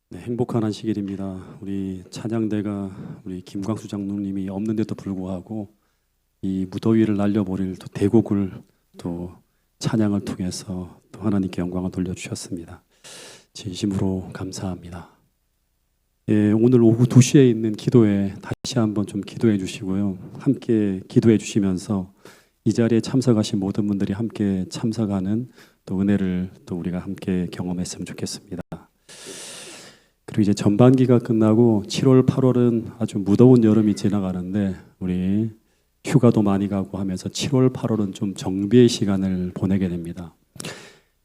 네, 행복한 안식일입니다. 우리 찬양대가 우리 김광수 장로님이 없는데도 불구하고 이 무더위를 날려버릴 또 대곡을 또 찬양을 통해서 또 하나님께 영광을 돌려주셨습니다. 진심으로 감사합니다. 예, 오늘 오후 2시에 있는 기도회 다시 한번 좀 기도해 주시고요. 함께 기도해 주시면서 이 자리에 참석하신 모든 분들이 함께 참석하는 또 은혜를 또 우리가 함께 경험했으면 좋겠습니다. 그리고 이제 전반기가 끝나고 7월, 8월은 아주 무더운 여름이 지나가는데 우리 휴가도 많이 가고 하면서 7월, 8월은 좀 정비의 시간을 보내게 됩니다.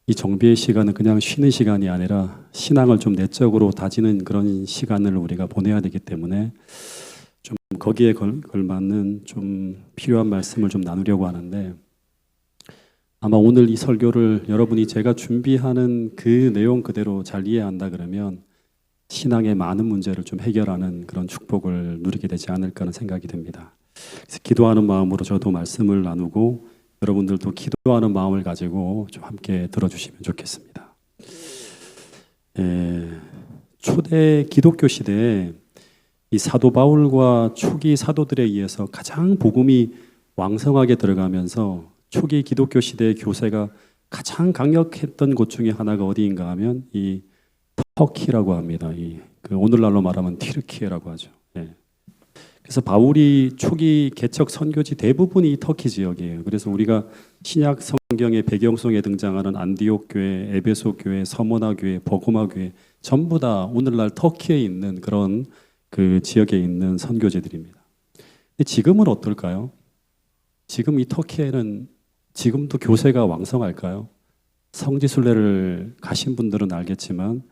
이 정비의 시간은 그냥 쉬는 시간이 아니라 신앙을 좀 내적으로 다지는 그런 시간을 우리가 보내야 되기 때문에 좀 거기에 걸맞는 좀 필요한 말씀을 좀 나누려고 하는데, 아마 오늘 이 설교를 여러분이 제가 준비하는 그 내용 그대로 잘 이해한다 그러면 신앙의 많은 문제를 좀 해결하는 그런 축복을 누리게 되지 않을까 하는 생각이 듭니다. 그래서 기도하는 마음으로 저도 말씀을 나누고 여러분들도 기도하는 마음을 가지고 좀 함께 들어주시면 좋겠습니다. 초대 기독교 시대에 이 사도 바울과 초기 사도들에 의해서 가장 복음이 왕성하게 들어가면서 초기 기독교 시대의 교세가 가장 강력했던 곳 중에 하나가 어디인가 하면 이 터키라고 합니다. 그 오늘날로 말하면 튀르키예라고 하죠. 예. 그래서 바울이 초기 개척 선교지 대부분이 터키 지역이에요. 그래서 우리가 신약 성경의 배경송에 등장하는 안디옥 교회, 에베소 교회, 서모나 교회, 버고마 교회 전부 다 오늘날 터키에 있는 그런 그 지역에 있는 선교지들입니다. 근데 지금은 어떨까요? 지금 이 터키에는 지금도 교세가 왕성할까요? 성지순례를 가신 분들은 알겠지만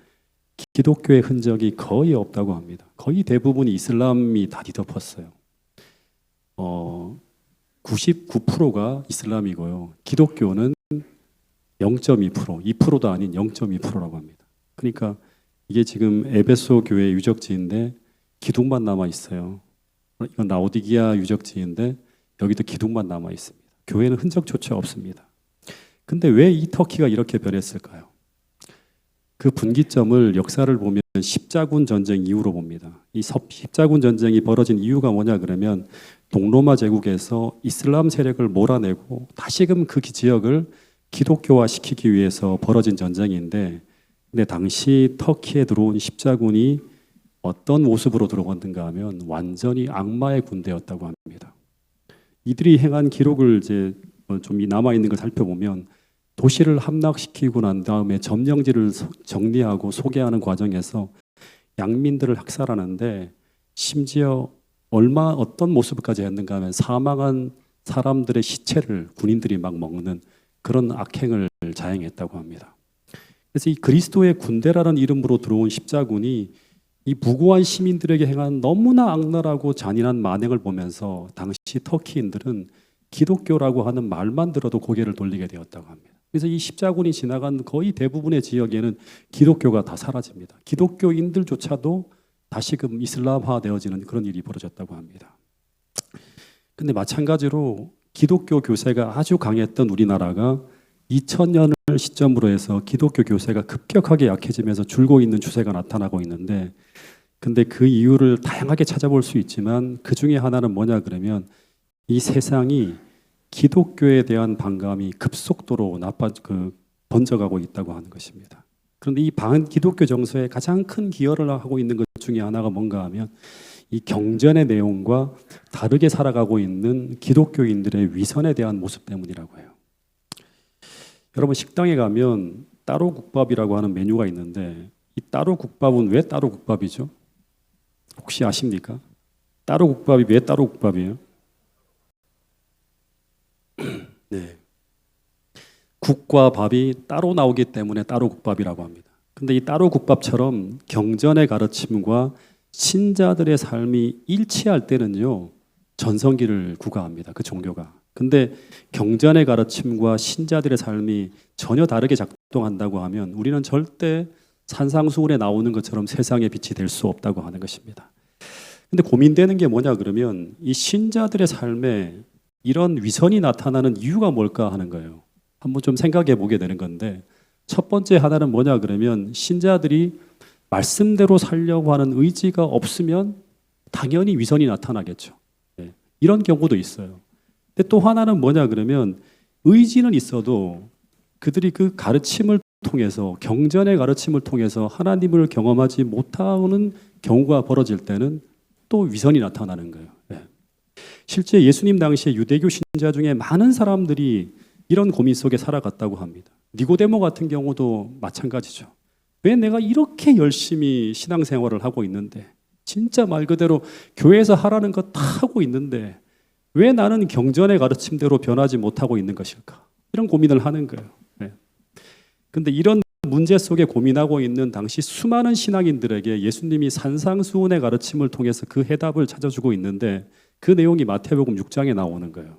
기독교의 흔적이 거의 없다고 합니다. 거의 대부분이 이슬람이 다 뒤덮었어요. 99%가 이슬람이고요. 기독교는 0.2%, 2%도 아닌 0.2%라고 합니다. 그러니까 이게 지금 에베소 교회 유적지인데 기둥만 남아 있어요. 이건 라오디기아 유적지인데 여기도 기둥만 남아 있습니다. 교회는 흔적조차 없습니다. 근데 왜 이 터키가 이렇게 변했을까요? 그 분기점을 역사를 보면 십자군 전쟁 이후로 봅니다. 이 십자군 전쟁이 벌어진 이유가 뭐냐 그러면 동로마 제국에서 이슬람 세력을 몰아내고 다시금 그 지역을 기독교화 시키기 위해서 벌어진 전쟁인데, 근데 당시 터키에 들어온 십자군이 어떤 모습으로 들어왔는가 하면 완전히 악마의 군대였다고 합니다. 이들이 행한 기록을 이제 좀 남아 있는 걸 살펴보면 도시를 함락시키고 난 다음에 점령지를 정리하고 소개하는 과정에서 양민들을 학살하는데, 심지어 어떤 모습까지 했는가 하면 사망한 사람들의 시체를 군인들이 막 먹는 그런 악행을 자행했다고 합니다. 그래서 이 그리스도의 군대라는 이름으로 들어온 십자군이 이 무고한 시민들에게 행한 너무나 악랄하고 잔인한 만행을 보면서 당시 터키인들은 기독교라고 하는 말만 들어도 고개를 돌리게 되었다고 합니다. 그래서 이 십자군이 지나간 거의 대부분의 지역에는 기독교가 다 사라집니다. 기독교인들조차도 다시금 이슬람화 되어지는 그런 일이 벌어졌다고 합니다. 근데 마찬가지로 기독교 교세가 아주 강했던 우리나라가 2000년을 시점으로 해서 기독교 교세가 급격하게 약해지면서 줄고 있는 추세가 나타나고 있는데, 근데 그 이유를 다양하게 찾아볼 수 있지만 그 중에 하나는 뭐냐 그러면 이 세상이 기독교에 대한 반감이 급속도로 번져가고 있다고 하는 것입니다. 그런데 이 반기독교 정서에 가장 큰 기여를 하고 있는 것 중에 하나가 뭔가 하면 이 경전의 내용과 다르게 살아가고 있는 기독교인들의 위선에 대한 모습 때문이라고 해요. 여러분, 식당에 가면 따로국밥이라고 하는 메뉴가 있는데 이 따로국밥은 왜 따로국밥이죠? 혹시 아십니까? 따로국밥이 왜 따로국밥이에요? 네. 국과 밥이 따로 나오기 때문에 따로국밥이라고 합니다. 근데 이 따로국밥처럼 경전의 가르침과 신자들의 삶이 일치할 때는요, 전성기를 구가합니다. 그 종교가. 근데 경전의 가르침과 신자들의 삶이 전혀 다르게 작동한다고 하면 우리는 절대 산상수훈에 나오는 것처럼 세상의 빛이 될 수 없다고 하는 것입니다. 근데 고민되는 게 뭐냐 그러면 이 신자들의 삶에 이런 위선이 나타나는 이유가 뭘까 하는 거예요. 한번 좀 생각해 보게 되는 건데, 첫 번째 하나는 뭐냐 그러면 신자들이 말씀대로 살려고 하는 의지가 없으면 당연히 위선이 나타나겠죠. 네. 이런 경우도 있어요. 근데 또 하나는 뭐냐 그러면 의지는 있어도 그들이 그 가르침을 통해서 경전의 가르침을 통해서 하나님을 경험하지 못하는 경우가 벌어질 때는 또 위선이 나타나는 거예요. 네. 실제 예수님 당시에 유대교 신자 중에 많은 사람들이 이런 고민 속에 살아갔다고 합니다. 니고데모 같은 경우도 마찬가지죠. 왜 내가 이렇게 열심히 신앙생활을 하고 있는데 진짜 말 그대로 교회에서 하라는 거 다 하고 있는데 왜 나는 경전의 가르침대로 변하지 못하고 있는 것일까? 이런 고민을 하는 거예요. 그런데 이런 문제 속에 고민하고 있는 당시 수많은 신앙인들에게 예수님이 산상수훈의 가르침을 통해서 그 해답을 찾아주고 있는데 그 내용이 마태복음 6장에 나오는 거예요.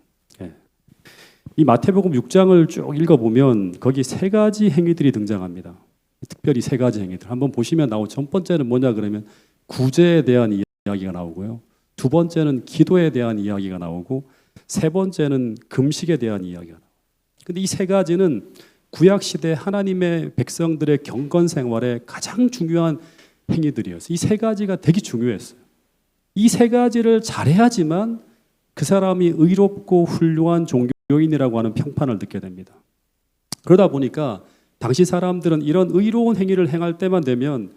이 마태복음 6장을 쭉 읽어보면 거기 세 가지 행위들이 등장합니다. 특별히 세 가지 행위들 한번 보시면 나오죠. 첫 번째는 뭐냐 그러면 구제에 대한 이야기가 나오고요. 두 번째는 기도에 대한 이야기가 나오고 세 번째는 금식에 대한 이야기가 나와요. 근데 이 세 가지는 구약 시대 하나님의 백성들의 경건 생활에 가장 중요한 행위들이었어요. 이 세 가지가 되게 중요했어요. 이 세 가지를 잘해야지만 그 사람이 의롭고 훌륭한 종교인이라고 하는 평판을 듣게 됩니다. 그러다 보니까 당시 사람들은 이런 의로운 행위를 행할 때만 되면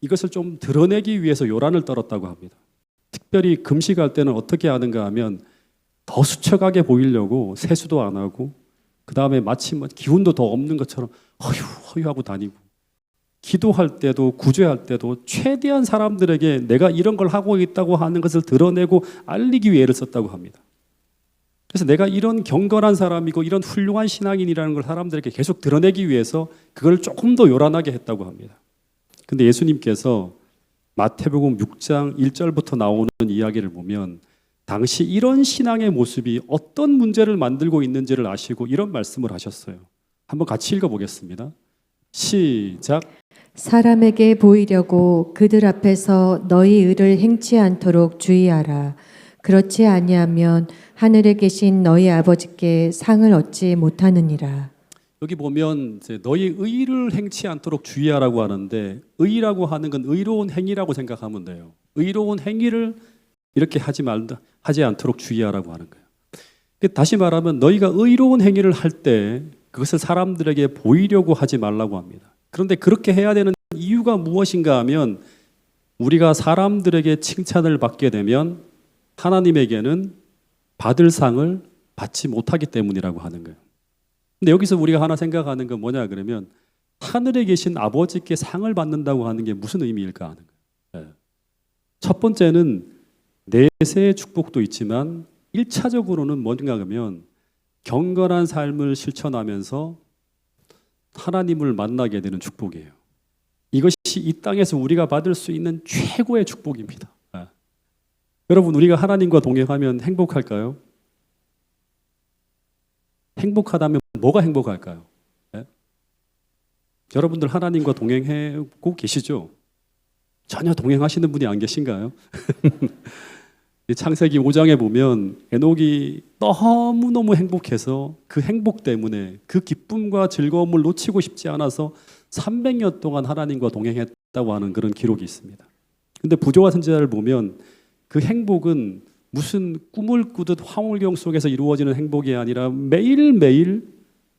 이것을 좀 드러내기 위해서 요란을 떨었다고 합니다. 특별히 금식할 때는 어떻게 하는가 하면 더 수척하게 보이려고 세수도 안 하고 그 다음에 마치 기운도 더 없는 것처럼 허유하고 다니고 기도할 때도 구제할 때도 최대한 사람들에게 내가 이런 걸 하고 있다고 하는 것을 드러내고 알리기 위해 애를 썼다고 합니다. 그래서 내가 이런 경건한 사람이고 이런 훌륭한 신앙인이라는 걸 사람들에게 계속 드러내기 위해서 그걸 조금 더 요란하게 했다고 합니다. 근데 예수님께서 마태복음 6장 1절부터 나오는 이야기를 보면 당시 이런 신앙의 모습이 어떤 문제를 만들고 있는지를 아시고 이런 말씀을 하셨어요. 한번 같이 읽어보겠습니다. 시작. 사람에게 보이려고 그들 앞에서 너희 의를 행치 않도록 주의하라. 그렇지 아니하면 하늘에 계신 너희 아버지께 상을 얻지 못하느니라. 여기 보면 이제 너희 의를 행치 않도록 주의하라고 하는데 의라고 하는 건 의로운 행위라고 생각하면 돼요. 의로운 행위를 이렇게 하지 않도록 주의하라고 하는 거예요. 다시 말하면 너희가 의로운 행위를 할 때 그것을 사람들에게 보이려고 하지 말라고 합니다. 그런데 그렇게 해야 되는 이유가 무엇인가 하면 우리가 사람들에게 칭찬을 받게 되면 하나님에게는 받을 상을 받지 못하기 때문이라고 하는 거예요. 근데 여기서 우리가 하나 생각하는 건 뭐냐 그러면 하늘에 계신 아버지께 상을 받는다고 하는 게 무슨 의미일까 하는 거예요. 첫 번째는 내세의 축복도 있지만 1차적으로는 뭔가 하면 경건한 삶을 실천하면서 하나님을 만나게 되는 축복이에요. 이것이 이 땅에서 우리가 받을 수 있는 최고의 축복입니다. 여러분 우리가 하나님과 동행하면 행복할까요? 행복하다면 뭐가 행복할까요? 여러분들 하나님과 동행하고 계시죠? 전혀 동행하시는 분이 안 계신가요? 창세기 5장에 보면 에녹이 너무너무 행복해서 그 행복 때문에 그 기쁨과 즐거움을 놓치고 싶지 않아서 300년 동안 하나님과 동행했다고 하는 그런 기록이 있습니다. 근데 부조와 선지자를 보면 그 행복은 무슨 꿈을 꾸듯 황홀경 속에서 이루어지는 행복이 아니라 매일매일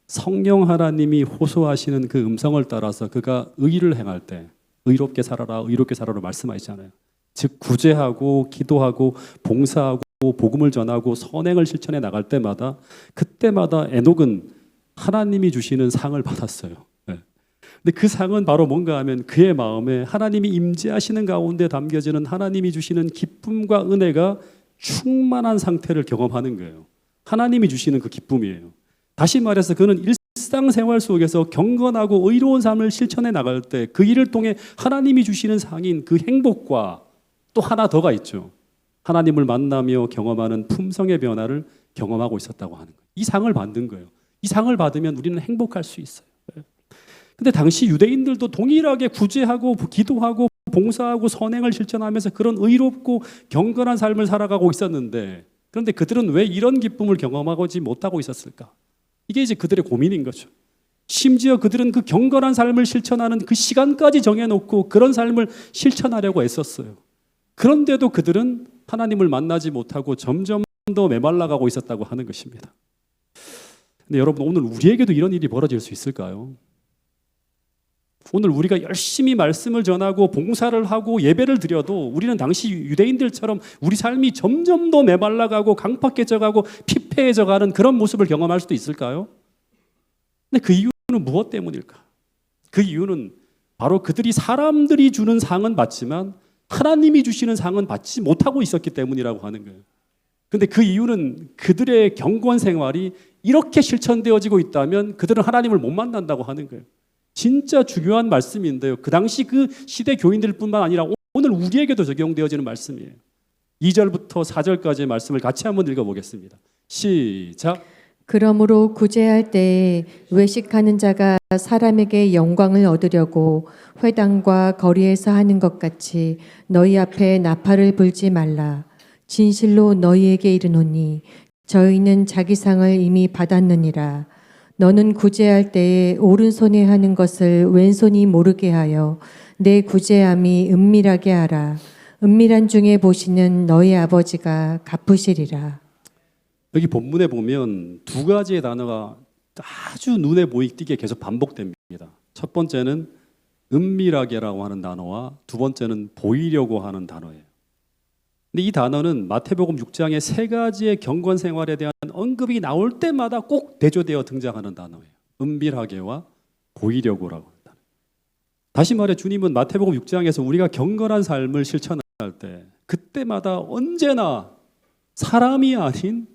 성령 하나님이 호소하시는 그 음성을 따라서 그가 의를 행할 때 의롭게 살아라 의롭게 살아라 말씀하시잖아요. 즉 구제하고 기도하고 봉사하고 복음을 전하고 선행을 실천해 나갈 때마다 그때마다 에녹은 하나님이 주시는 상을 받았어요. 근데 그 상은 바로 뭔가 하면 그의 마음에 하나님이 임재하시는 가운데 담겨지는 하나님이 주시는 기쁨과 은혜가 충만한 상태를 경험하는 거예요. 하나님이 주시는 그 기쁨이에요. 다시 말해서 그는 일상생활 속에서 경건하고 의로운 삶을 실천해 나갈 때 그 일을 통해 하나님이 주시는 상인 그 행복과 또 하나 더가 있죠. 하나님을 만나며 경험하는 품성의 변화를 경험하고 있었다고 하는 거예요. 이 상을 받는 거예요. 이 상을 받으면 우리는 행복할 수 있어요. 근데 당시 유대인들도 동일하게 구제하고 기도하고 봉사하고 선행을 실천하면서 그런 의롭고 경건한 삶을 살아가고 있었는데 그런데 그들은 왜 이런 기쁨을 경험하지 못하고 있었을까? 이게 이제 그들의 고민인 거죠. 심지어 그들은 그 경건한 삶을 실천하는 그 시간까지 정해놓고 그런 삶을 실천하려고 애썼어요. 그런데도 그들은 하나님을 만나지 못하고 점점 더 메말라가고 있었다고 하는 것입니다. 근데 여러분, 오늘 우리에게도 이런 일이 벌어질 수 있을까요? 오늘 우리가 열심히 말씀을 전하고 봉사를 하고 예배를 드려도 우리는 당시 유대인들처럼 우리 삶이 점점 더 메말라가고 강팍해져가고 피폐해져가는 그런 모습을 경험할 수도 있을까요? 근데 그 이유는 무엇 때문일까? 그 이유는 바로 그들이 사람들이 주는 상은 받지만 하나님이 주시는 상은 받지 못하고 있었기 때문이라고 하는 거예요. 근데 그 이유는 그들의 경건 생활이 이렇게 실천되어지고 있다면 그들은 하나님을 못 만난다고 하는 거예요. 진짜 중요한 말씀인데요. 그 당시 그 시대 교인들뿐만 아니라 오늘 우리에게도 적용되어지는 말씀이에요. 2절부터 4절까지의 말씀을 같이 한번 읽어보겠습니다. 시작. 그러므로 구제할 때에 외식하는 자가 사람에게 영광을 얻으려고 회당과 거리에서 하는 것 같이 너희 앞에 나팔을 불지 말라. 진실로 너희에게 이르노니 저희는 자기 상을 이미 받았느니라. 너는 구제할 때에 오른손에 하는 것을 왼손이 모르게 하여 내 구제함이 은밀하게 하라. 은밀한 중에 보시는 너희 아버지가 갚으시리라. 여기 본문에 보면 두 가지의 단어가 아주 눈에 보이게 계속 반복됩니다. 첫 번째는 은밀하게라고 하는 단어와 두 번째는 보이려고 하는 단어예요. 근데 이 단어는 마태복음 6장의 세 가지의 경건 생활에 대한 언급이 나올 때마다 꼭 대조되어 등장하는 단어예요. 은밀하게와 보이려고라고 하는 단어. 다시 말해 주님은 마태복음 6장에서 우리가 경건한 삶을 실천할 때 그때마다 언제나 사람이 아닌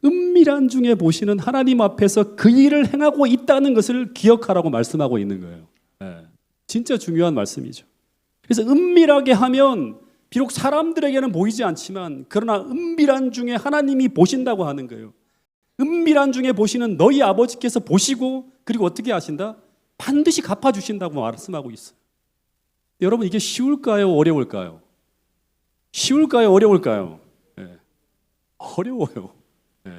은밀한 중에 보시는 하나님 앞에서 그 일을 행하고 있다는 것을 기억하라고 말씀하고 있는 거예요. 네. 진짜 중요한 말씀이죠. 그래서 은밀하게 하면 비록 사람들에게는 보이지 않지만 그러나 은밀한 중에 하나님이 보신다고 하는 거예요. 은밀한 중에 보시는 너희 아버지께서 보시고 그리고 어떻게 하신다? 반드시 갚아주신다고 말씀하고 있어요. 여러분, 이게 쉬울까요? 어려울까요? 쉬울까요? 어려울까요? 네. 어려워요. 네.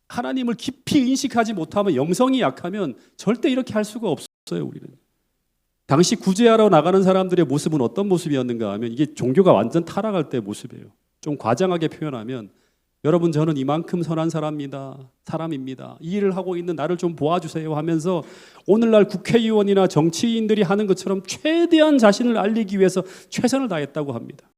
하나님을 깊이 인식하지 못하면, 영성이 약하면 절대 이렇게 할 수가 없어요. 우리는. 당시 구제하러 나가는 사람들의 모습은 어떤 모습이었는가 하면 이게 종교가 완전 타락할 때의 모습이에요. 좀 과장하게 표현하면, 여러분 저는 이만큼 선한 사람입니다. 이 일을 하고 있는 나를 좀 도와주세요 하면서 오늘날 국회의원이나 정치인들이 하는 것처럼 최대한 자신을 알리기 위해서 최선을 다했다고 합니다.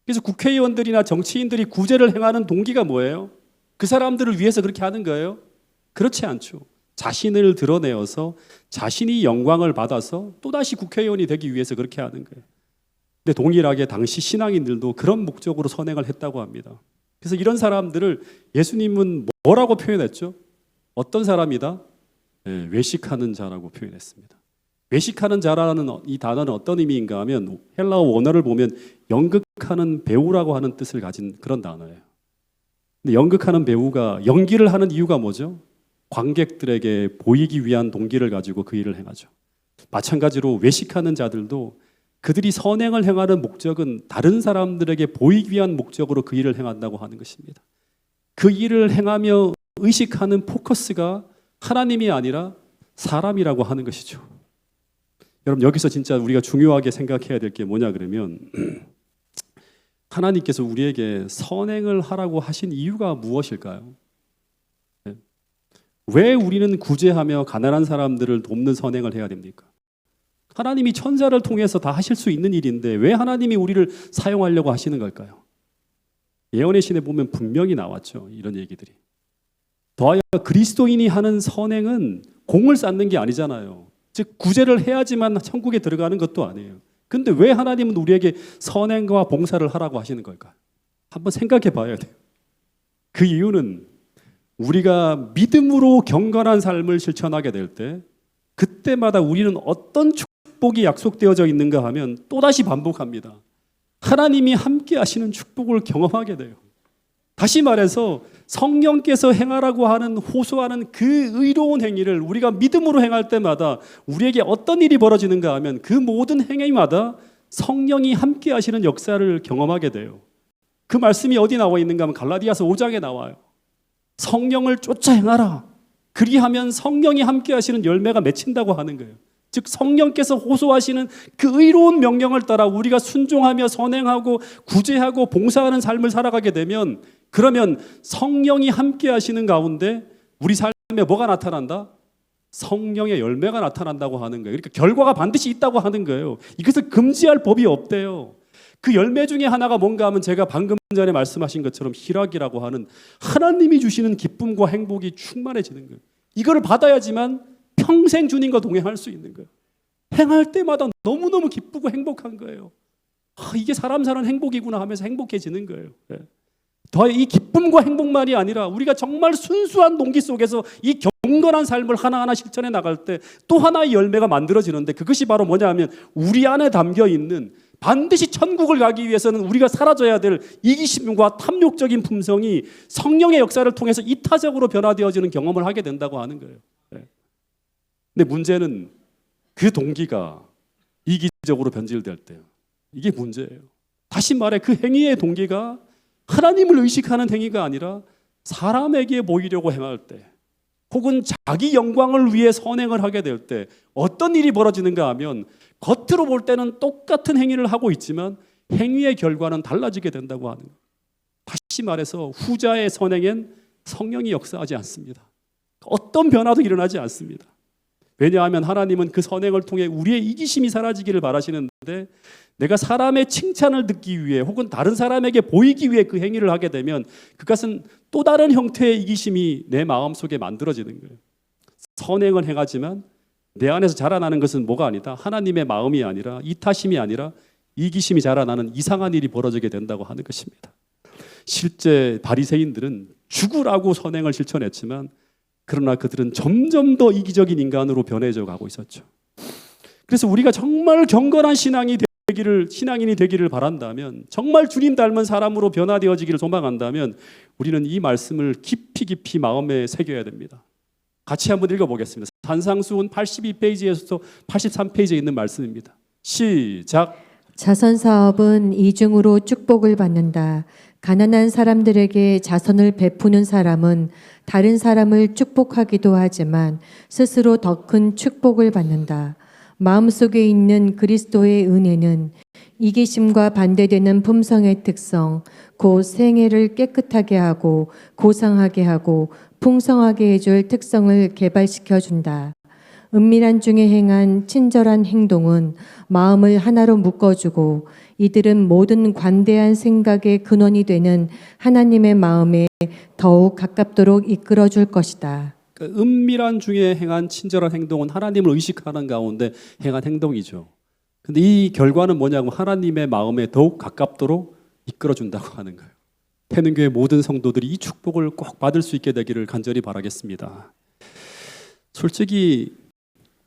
그래서 국회의원들이나 정치인들이 구제를 행하는 동기가 뭐예요? 그 사람들을 위해서 그렇게 하는 거예요? 그렇지 않죠. 자신을 드러내어서 자신이 영광을 받아서 또다시 국회의원이 되기 위해서 그렇게 하는 거예요. 근데 동일하게 당시 신앙인들도 그런 목적으로 선행을 했다고 합니다. 그래서 이런 사람들을 예수님은 뭐라고 표현했죠? 어떤 사람이다? 네, 외식하는 자라고 표현했습니다. 외식하는 자라는 이 단어는 어떤 의미인가 하면 헬라어 원어를 보면 연극하는 배우라고 하는 뜻을 가진 그런 단어예요. 근데 연극하는 배우가 연기를 하는 이유가 뭐죠? 관객들에게 보이기 위한 동기를 가지고 그 일을 행하죠. 마찬가지로 외식하는 자들도 그들이 선행을 행하는 목적은 다른 사람들에게 보이기 위한 목적으로 그 일을 행한다고 하는 것입니다. 그 일을 행하며 의식하는 포커스가 하나님이 아니라 사람이라고 하는 것이죠. 여러분, 여기서 진짜 우리가 중요하게 생각해야 될 게 뭐냐 그러면 하나님께서 우리에게 선행을 하라고 하신 이유가 무엇일까요? 왜 우리는 구제하며 가난한 사람들을 돕는 선행을 해야 됩니까? 하나님이 천사를 통해서 다 하실 수 있는 일인데 왜 하나님이 우리를 사용하려고 하시는 걸까요? 예언의 신에 보면 분명히 나왔죠. 이런 얘기들이. 더하여 그리스도인이 하는 선행은 공을 쌓는 게 아니잖아요. 즉 구제를 해야지만 천국에 들어가는 것도 아니에요. 근데 왜 하나님은 우리에게 선행과 봉사를 하라고 하시는 걸까요? 한번 생각해 봐야 돼요. 그 이유는 우리가 믿음으로 경건한 삶을 실천하게 될 때 그때마다 우리는 어떤 축복이 약속되어져 있는가 하면 또다시 반복합니다. 하나님이 함께 하시는 축복을 경험하게 돼요. 다시 말해서 성령께서 행하라고 하는 호소하는 그 의로운 행위를 우리가 믿음으로 행할 때마다 우리에게 어떤 일이 벌어지는가 하면 그 모든 행위마다 성령이 함께 하시는 역사를 경험하게 돼요. 그 말씀이 어디 나와 있는가 하면 갈라디아서 5장에 나와요. 성령을 쫓아 행하라. 그리하면 성령이 함께 하시는 열매가 맺힌다고 하는 거예요. 즉 성령께서 호소하시는 그 의로운 명령을 따라 우리가 순종하며 선행하고 구제하고 봉사하는 삶을 살아가게 되면, 그러면 성령이 함께 하시는 가운데 우리 삶에 뭐가 나타난다? 성령의 열매가 나타난다고 하는 거예요. 그러니까 결과가 반드시 있다고 하는 거예요. 이것을 금지할 법이 없대요. 그 열매 중에 하나가 뭔가 하면 제가 방금 전에 말씀하신 것처럼 희락이라고 하는 하나님이 주시는 기쁨과 행복이 충만해지는 거예요. 이거를 받아야지만 평생 주님과 동행할 수 있는 거예요. 행할 때마다 너무너무 기쁘고 행복한 거예요. 이게 사람 사는 행복이구나 하면서 행복해지는 거예요. 더 이 기쁨과 행복만이 아니라 우리가 정말 순수한 동기 속에서 이 경건한 삶을 하나하나 실천해 나갈 때 또 하나의 열매가 만들어지는데, 그것이 바로 뭐냐 하면 우리 안에 담겨 있는, 반드시 천국을 가기 위해서는 우리가 사라져야 될 이기심과 탐욕적인 품성이 성령의 역사를 통해서 이타적으로 변화되어지는 경험을 하게 된다고 하는 거예요. 근데 문제는 그 동기가 이기적으로 변질될 때요. 이게 문제예요. 다시 말해 그 행위의 동기가 하나님을 의식하는 행위가 아니라 사람에게 보이려고 행할 때, 혹은 자기 영광을 위해 선행을 하게 될 때 어떤 일이 벌어지는가 하면, 겉으로 볼 때는 똑같은 행위를 하고 있지만 행위의 결과는 달라지게 된다고 하는 거예요. 다시 말해서 후자의 선행엔 성령이 역사하지 않습니다. 어떤 변화도 일어나지 않습니다. 왜냐하면 하나님은 그 선행을 통해 우리의 이기심이 사라지기를 바라시는데, 내가 사람의 칭찬을 듣기 위해 혹은 다른 사람에게 보이기 위해 그 행위를 하게 되면 그것은 또 다른 형태의 이기심이 내 마음속에 만들어지는 거예요. 선행은 행하지만 내 안에서 자라나는 것은 뭐가 아니다? 하나님의 마음이 아니라, 이타심이 아니라 이기심이 자라나는 이상한 일이 벌어지게 된다고 하는 것입니다. 실제 바리새인들은 죽으라고 선행을 실천했지만, 그러나 그들은 점점 더 이기적인 인간으로 변해져 가고 있었죠. 그래서 우리가 정말 경건한 신앙인이 되기를 바란다면, 정말 주님 닮은 사람으로 변화되어지기를 소망한다면, 우리는 이 말씀을 깊이 마음에 새겨야 됩니다. 같이 한번 읽어보겠습니다. 산상수훈 82페이지에서 83페이지에 있는 말씀입니다. 시작. 자선사업은 이중으로 축복을 받는다. 가난한 사람들에게 자선을 베푸는 사람은 다른 사람을 축복하기도 하지만 스스로 더 큰 축복을 받는다. 마음속에 있는 그리스도의 은혜는 이기심과 반대되는 품성의 특성, 곧 생애를 깨끗하게 하고 고상하게 하고 풍성하게 해줄 특성을 개발시켜 준다. 은밀한 중에 행한 친절한 행동은 마음을 하나로 묶어주고, 이들은 모든 관대한 생각의 근원이 되는 하나님의 마음에 더욱 가깝도록 이끌어줄 것이다. 은밀한 중에 행한 친절한 행동은 하나님을 의식하는 가운데 행한 행동이죠. 근데 이 결과는 뭐냐고, 하나님의 마음에 더욱 가깝도록 이끌어준다고 하는 거예요. 태능교회 모든 성도들이 이 축복을 꼭 받을 수 있게 되기를 간절히 바라겠습니다. 솔직히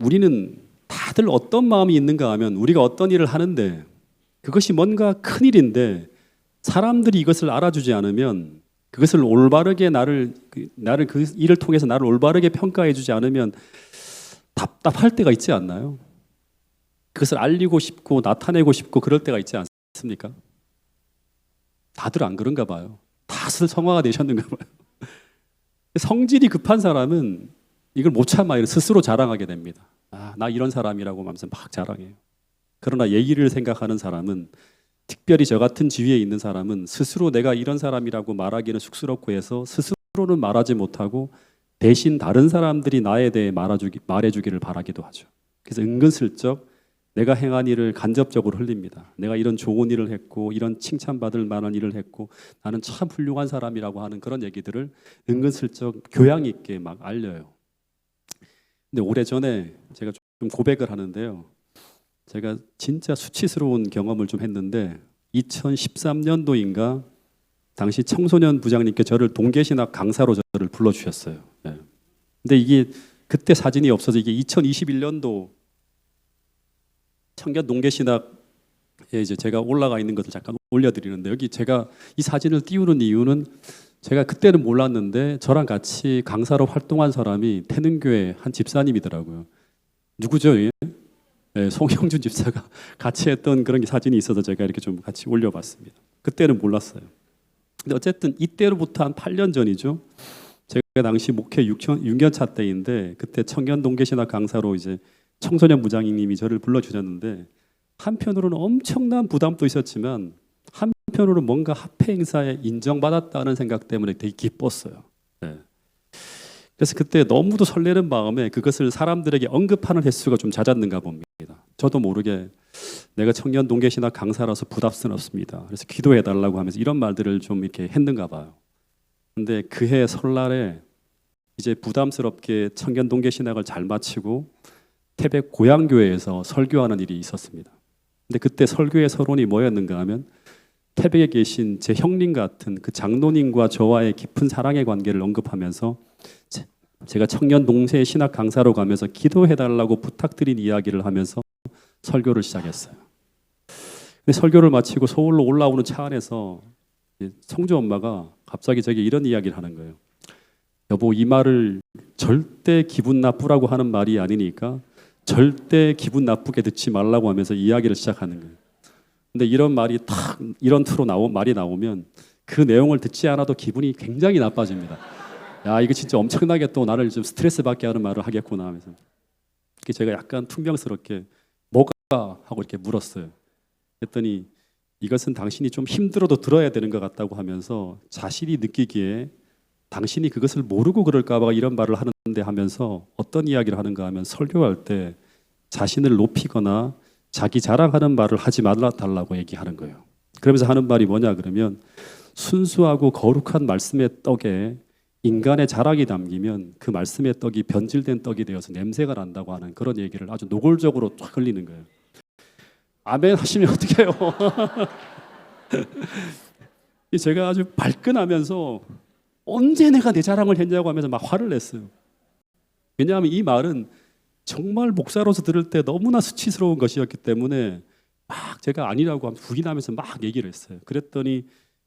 우리는 다들 어떤 마음이 있는가 하면, 우리가 어떤 일을 하는데 그것이 뭔가 큰 일인데 사람들이 이것을 알아주지 않으면, 그것을 올바르게 나를 그 일을 통해서 나를 올바르게 평가해주지 않으면 답답할 때가 있지 않나요? 그것을 알리고 싶고 나타내고 싶고 그럴 때가 있지 않습니까? 다들 안 그런가 봐요. 다들 성화가 되셨는가 봐요. 성질이 급한 사람은 이걸 못 참아요. 스스로 자랑하게 됩니다. 나 이런 사람이라고 하면서 막 자랑해요. 그러나 예의를 생각하는 사람은, 특별히 저 같은 지위에 있는 사람은 스스로 내가 이런 사람이라고 말하기는 쑥스럽고 해서 스스로는 말하지 못하고 대신 다른 사람들이 나에 대해 말해주기를 바라기도 하죠. 그래서 은근슬쩍 내가 행한 일을 간접적으로 흘립니다. 내가 이런 좋은 일을 했고 이런 칭찬받을 만한 일을 했고 나는 참 훌륭한 사람이라고 하는 그런 얘기들을 은근슬쩍 교양 있게 막 알려요. 근데 오래전에 제가 좀 고백을 하는데요. 제가 진짜 수치스러운 경험을 좀 했는데, 2013년도인가 당시 청소년 부장님께 저를 동계신학 강사로 저를 불러주셨어요. 네. 근데 이게 그때 사진이 없어서 이게 2021년도 청년 동계신학에 이제 제가 올라가 있는 것을 잠깐 올려드리는데, 여기 제가 이 사진을 띄우는 이유는, 제가 그때는 몰랐는데 저랑 같이 강사로 활동한 사람이 태능교회 한 집사님이더라고요. 누구죠? 네, 송영준 집사가 같이 했던 그런 사진이 있어서 제가 이렇게 좀 같이 올려봤습니다. 그때는 몰랐어요. 근데 어쨌든 이때로부터 한 8년 전이죠. 제가 당시 목회 6년차 때인데 그때 청년 동계신학 강사로 이제 청소년 부장님이 저를 불러주셨는데 한편으로는 엄청난 부담도 있었지만 한편으로는 뭔가 합회 행사에 인정받았다는 생각 때문에 되게 기뻤어요. 네. 그래서 그때 너무도 설레는 마음에 그것을 사람들에게 언급하는 횟수가 좀 잦았는가 봅니다. 저도 모르게 내가 청년 동계신학 강사라서 부담스럽습니다. 그래서 기도해 달라고 하면서 이런 말들을 좀 이렇게 했는가 봐요. 근데 그해 설날에 이제 부담스럽게 청년 동계신학을 잘 마치고 태백 고향교회에서 설교하는 일이 있었습니다. 근데 그때 설교의 서론이 뭐였는가 하면 태백에 계신 제 형님 같은 그 장로님과 저와의 깊은 사랑의 관계를 언급하면서 제가 청년 동세 신학 강사로 가면서 기도해달라고 부탁드린 이야기를 하면서 설교를 시작했어요. 근데 설교를 마치고 서울로 올라오는 차 안에서 성주 엄마가 갑자기 저에게 이런 이야기를 하는 거예요. 여보, 이 말을 절대 기분 나쁘라고 하는 말이 아니니까 절대 기분 나쁘게 듣지 말라고 하면서 이야기를 시작하는 거예요. 근데 이런 말이 탁 이런 투로 말이 나오면 그 내용을 듣지 않아도 기분이 굉장히 나빠집니다. 야, 이거 진짜 엄청나게 또 나를 좀 스트레스 받게 하는 말을 하겠구나 하면서 제가 약간 퉁명스럽게 뭐가 하고 이렇게 물었어요. 그랬더니 이것은 당신이 좀 힘들어도 들어야 되는 것 같다고 하면서 자신이 느끼기에 당신이 그것을 모르고 그럴까 봐 이런 말을 하는데 하면서 어떤 이야기를 하는가 하면 설교할 때 자신을 높이거나 자기 자랑하는 말을 하지 말라 달라고 얘기하는 거예요. 그러면서 하는 말이 뭐냐 그러면 순수하고 거룩한 말씀의 떡에 인간의 자랑이 담기면 그 말씀의 떡이 변질된 떡이 되어서 냄새가 난다고 하는 그런 얘기를 아주 노골적으로 쫙 흘리는 거예요. 아멘 하시면 어떡해요. 제가 아주 발끈하면서 언제 내가 내 자랑을 했냐고 하면서 막 화를 냈어요. 왜냐하면 이 말은 정말 목사로서 들을 때 너무나 수치스러운 것이었기 때문에 막 제가 아니라고 부인하면서 막 얘기를 했어요. 그랬더니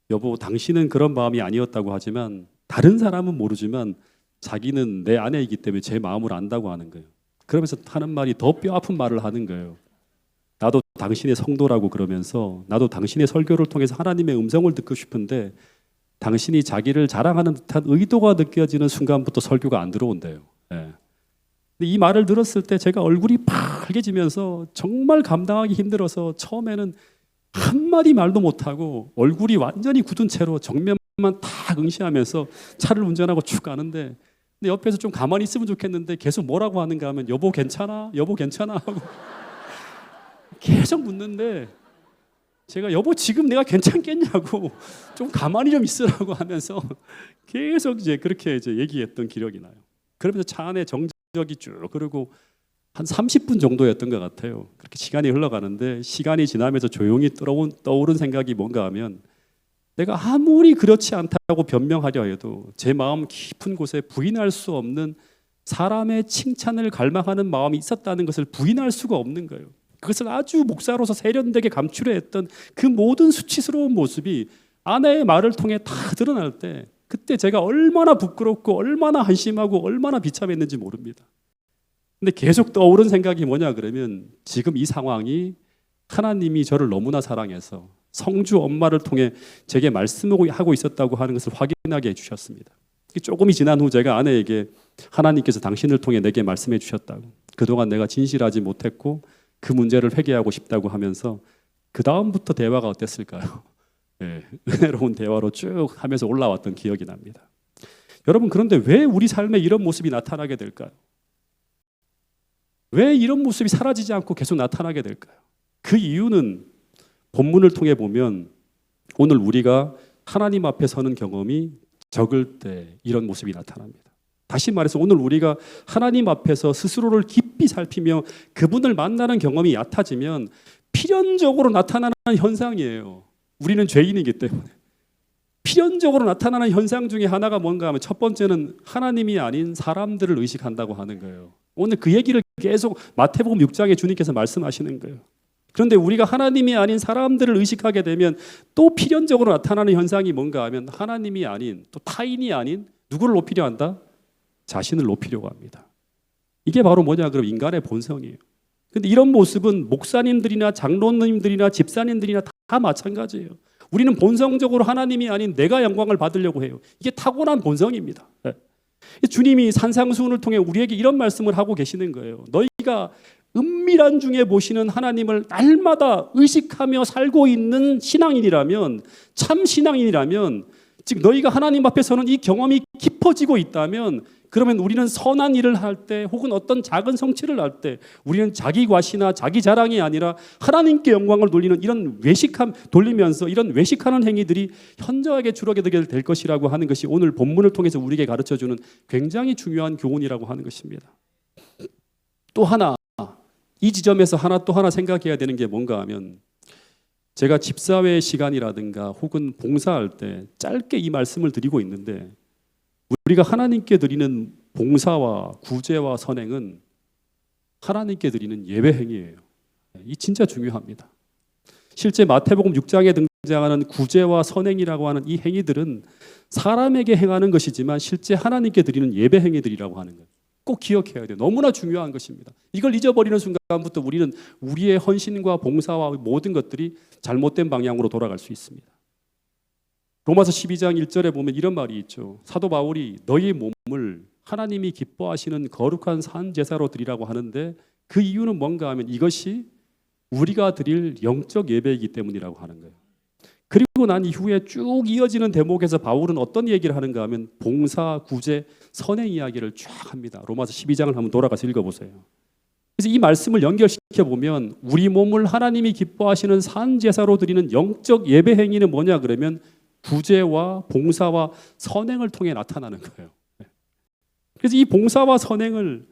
여보, 당신은 그런 마음이 아니었다고 하지만 다른 사람은 모르지만 자기는 내 아내이기 때문에 제 마음을 안다고 하는 거예요. 그러면서 하는 말이 더 뼈아픈 말을 하는 거예요. 나도 당신의 성도라고 그러면서 나도 당신의 설교를 통해서 하나님의 음성을 듣고 싶은데 당신이 자기를 자랑하는 듯한 의도가 느껴지는 순간부터 설교가 안 들어온대요. 예. 근데 이 말을 들었을 때 제가 얼굴이 빨개지면서 정말 감당하기 힘들어서 처음에는 한마디 말도 못하고 얼굴이 완전히 굳은 채로 정면만 딱 응시하면서 차를 운전하고 쭉 가는데 근데 옆에서 좀 가만히 있으면 좋겠는데 계속 뭐라고 하는가 하면 여보 괜찮아? 여보 괜찮아? 하고 계속 묻는데 제가 여보 지금 내가 괜찮겠냐고 좀 가만히 좀 있으라고 하면서 계속 이제 그렇게 이제 얘기했던 기억이 나요. 그러면서 차 안에 정적이 쭉 흐르고 한 30분 정도였던 것 같아요. 그렇게 시간이 흘러가는데 시간이 지나면서 조용히 떠오른 생각이 뭔가 하면 내가 아무리 그렇지 않다고 변명하려 해도 제 마음 깊은 곳에 부인할 수 없는 사람의 칭찬을 갈망하는 마음이 있었다는 것을 부인할 수가 없는 거예요. 그것을 아주 목사로서 세련되게 감추려 했던 그 모든 수치스러운 모습이 아내의 말을 통해 다 드러날 때 그때 제가 얼마나 부끄럽고 얼마나 한심하고 얼마나 비참했는지 모릅니다. 근데 계속 떠오른 생각이 뭐냐 그러면 지금 이 상황이 하나님이 저를 너무나 사랑해서 성주 엄마를 통해 제게 말씀을 하고 있었다고 하는 것을 확인하게 해주셨습니다. 조금이 지난 후 제가 아내에게 하나님께서 당신을 통해 내게 말씀해 주셨다고 그동안 내가 진실하지 못했고 그 문제를 회개하고 싶다고 하면서 그 다음부터 대화가 어땠을까요? 네, 은혜로운 대화로 쭉 하면서 올라왔던 기억이 납니다. 여러분 그런데 왜 우리 삶에 이런 모습이 나타나게 될까요? 왜 이런 모습이 사라지지 않고 계속 나타나게 될까요? 그 이유는 본문을 통해 보면 오늘 우리가 하나님 앞에 서는 경험이 적을 때 이런 모습이 나타납니다. 다시 말해서 오늘 우리가 하나님 앞에서 스스로를 깊이 살피며 그분을 만나는 경험이 얕아지면 필연적으로 나타나는 현상이에요. 우리는 죄인이기 때문에. 필연적으로 나타나는 현상 중에 하나가 뭔가 하면 첫 번째는 하나님이 아닌 사람들을 의식한다고 하는 거예요. 오늘 그 얘기를 계속 마태복음 6장에 주님께서 말씀하시는 거예요. 그런데 우리가 하나님이 아닌 사람들을 의식하게 되면 또 필연적으로 나타나는 현상이 뭔가 하면 하나님이 아닌 또 타인이 아닌 누구를 높이려 한다? 자신을 높이려고 합니다. 이게 바로 뭐냐 그럼 인간의 본성이에요. 근데 이런 모습은 목사님들이나 장로님들이나 집사님들이나 다 마찬가지예요. 우리는 본성적으로 하나님이 아닌 내가 영광을 받으려고 해요. 이게 타고난 본성입니다. 주님이 산상수훈을 통해 우리에게 이런 말씀을 하고 계시는 거예요. 너희가 은밀한 중에 보시는 하나님을 날마다 의식하며 살고 있는 신앙인이라면, 참 신앙인이라면, 즉 너희가 하나님 앞에서는 이 경험이 깊어지고 있다면, 그러면 우리는 선한 일을 할 때 혹은 어떤 작은 성취를 할 때 우리는 자기 과시나 자기 자랑이 아니라 하나님께 영광을 돌리는 이런 돌리면서 이런 외식하는 행위들이 현저하게 줄어들게 될 것이라고 하는 것이 오늘 본문을 통해서 우리에게 가르쳐주는 굉장히 중요한 교훈이라고 하는 것입니다. 또 하나, 이 지점에서 또 하나 생각해야 되는 게 뭔가 하면, 제가 집사회 시간이라든가 혹은 봉사할 때 짧게 이 말씀을 드리고 있는데, 우리가 하나님께 드리는 봉사와 구제와 선행은 하나님께 드리는 예배 행위예요. 이 진짜 중요합니다. 실제 마태복음 6장에 등장하는 구제와 선행이라고 하는 이 행위들은 사람에게 행하는 것이지만 실제 하나님께 드리는 예배 행위들이라고 하는 거예요. 꼭 기억해야 돼요. 너무나 중요한 것입니다. 이걸 잊어버리는 순간부터 우리는 우리의 헌신과 봉사와 모든 것들이 잘못된 방향으로 돌아갈 수 있습니다. 로마서 12장 1절에 보면 이런 말이 있죠. 사도 바울이 너희 몸을 하나님이 기뻐하시는 거룩한 산 제사로 드리라고 하는데, 그 이유는 뭔가 하면 이것이 우리가 드릴 영적 예배이기 때문이라고 하는 거예요. 그리고 난 이후에 쭉 이어지는 대목에서 바울은 어떤 얘기를 하는가 하면 봉사, 구제, 선행 이야기를 쫙 합니다. 로마서 12장을 한번 돌아가서 읽어보세요. 그래서 이 말씀을 연결시켜 보면 우리 몸을 하나님이 기뻐하시는 산 제사로 드리는 영적 예배 행위는 뭐냐 그러면 구제와 봉사와 선행을 통해 나타나는 거예요. 그래서 이 봉사와 선행을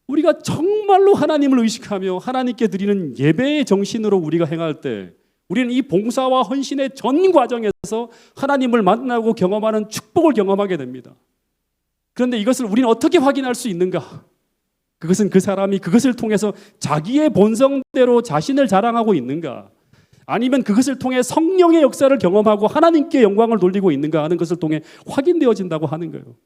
우리가 정말로 하나님을 의식하며 하나님께 드리는 예배의 정신으로 우리가 행할 때, 우리는 이 봉사와 헌신의 전 과정에서 하나님을 만나고 경험하는 축복을 경험하게 됩니다. 그런데 이것을 우리는 어떻게 확인할 수 있는가? 그것은 그 사람이 그것을 통해서 자기의 본성대로 자신을 자랑하고 있는가? 아니면 그것을 통해 성령의 역사를 경험하고 하나님께 영광을 돌리고 있는가 하는 것을 통해 확인되어진다고 하는 거예요.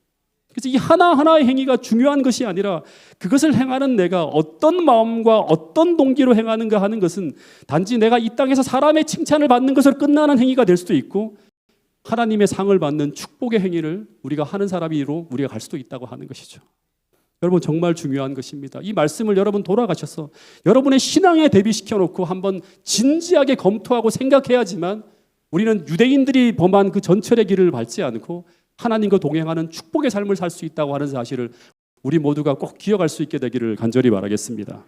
그래서 이 하나하나의 행위가 중요한 것이 아니라 그것을 행하는 내가 어떤 마음과 어떤 동기로 행하는가 하는 것은 단지 내가 이 땅에서 사람의 칭찬을 받는 것으로 끝나는 행위가 될 수도 있고, 하나님의 상을 받는 축복의 행위를 우리가 하는 사람으로 우리가 갈 수도 있다고 하는 것이죠. 여러분, 정말 중요한 것입니다. 이 말씀을 여러분 돌아가셔서 여러분의 신앙에 대비시켜 놓고 한번 진지하게 검토하고 생각해야지만 우리는 유대인들이 범한 그 전철의 길을 밟지 않고 하나님과 동행하는 축복의 삶을 살 수 있다고 하는 사실을 우리 모두가 꼭 기억할 수 있게 되기를 간절히 바라겠습니다.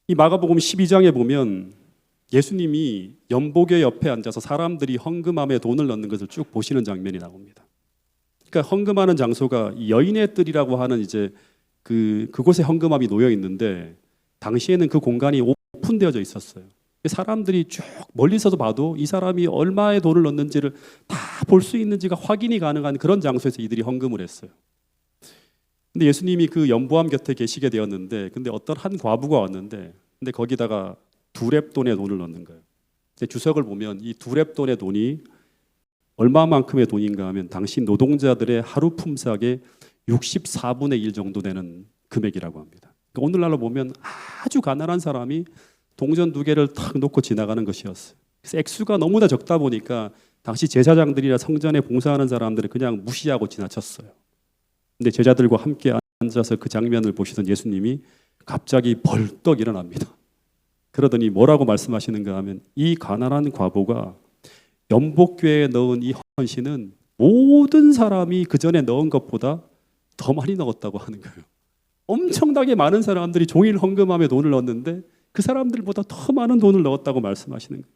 이 마가복음 12장에 보면 예수님이 연복의 옆에 앉아서 사람들이 헌금함에 돈을 넣는 것을 쭉 보시는 장면이 나옵니다. 그러니까 헌금하는 장소가 여인의 뜰이라고 하는 이제 그곳에 헌금함이 놓여 있는데, 당시에는 그 공간이 오픈되어져 있었어요. 사람들이 쭉 멀리서도 봐도 이 사람이 얼마의 돈을 넣는지를 다 볼 수 있는지가 확인이 가능한 그런 장소에서 이들이 헌금을 했어요. 근데 예수님이 그 연보암 곁에 계시게 되었는데, 근데 어떤 한 과부가 왔는데, 근데 거기다가 두 렙돈의 돈을 넣는 거예요. 주석을 보면 이 두 렙돈의 돈이 얼마만큼의 돈인가 하면 당시 노동자들의 하루 품삯의 64분의 1 정도 되는 금액이라고 합니다. 그러니까 오늘날로 보면 아주 가난한 사람이 동전 두 개를 탁 놓고 지나가는 것이었어요. 그래서 액수가 너무나 적다 보니까 당시 제사장들이나 성전에 봉사하는 사람들은 그냥 무시하고 지나쳤어요. 근데 제자들과 함께 앉아서 그 장면을 보시던 예수님이 갑자기 벌떡 일어납니다. 그러더니 뭐라고 말씀하시는가 하면 이 가난한 과부가 연복교회에 넣은 이 헌신은 모든 사람이 그 전에 넣은 것보다 더 많이 넣었다고 하는 거예요. 엄청나게 많은 사람들이 종일 헌금함에 돈을 넣었는데 그 사람들보다 더 많은 돈을 넣었다고 말씀하시는 거예요.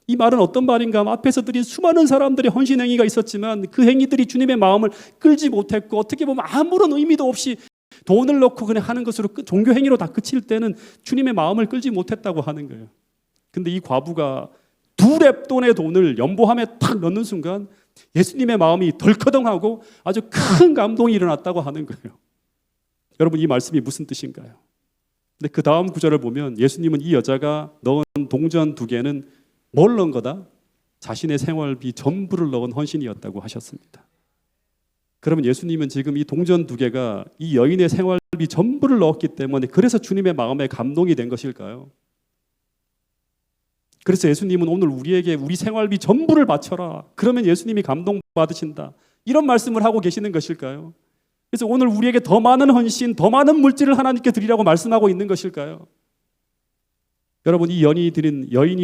이 말은 어떤 말인가 하면 앞에서 드린 수많은 사람들의 헌신 행위가 있었지만 그 행위들이 주님의 마음을 끌지 못했고, 어떻게 보면 아무런 의미도 없이 돈을 넣고 그냥 하는 것으로 종교 행위로 다 그칠 때는 주님의 마음을 끌지 못했다고 하는 거예요. 근데 이 과부가 두 렙돈의 돈을 연보함에 탁 넣는 순간 예수님의 마음이 덜커덩하고 아주 큰 감동이 일어났다고 하는 거예요. 여러분, 이 말씀이 무슨 뜻인가요? 근데 그 다음 구절을 보면 예수님은 이 여자가 넣은 동전 두 개는 뭘 넣은 거다? 자신의 생활비 전부를 넣은 헌신이었다고 하셨습니다. 그러면 예수님은 지금 이 동전 두 개가 이 여인의 생활비 전부를 넣었기 때문에 그래서 주님의 마음에 감동이 된 것일까요? 그래서 예수님은 오늘 우리에게 우리 생활비 전부를 바쳐라. 그러면 예수님이 감동받으신다. 이런 말씀을 하고 계시는 것일까요? 그래서 오늘 우리에게 더 많은 헌신, 더 많은 물질을 하나님께 드리라고 말씀하고 있는 것일까요? 여러분, 이 여인이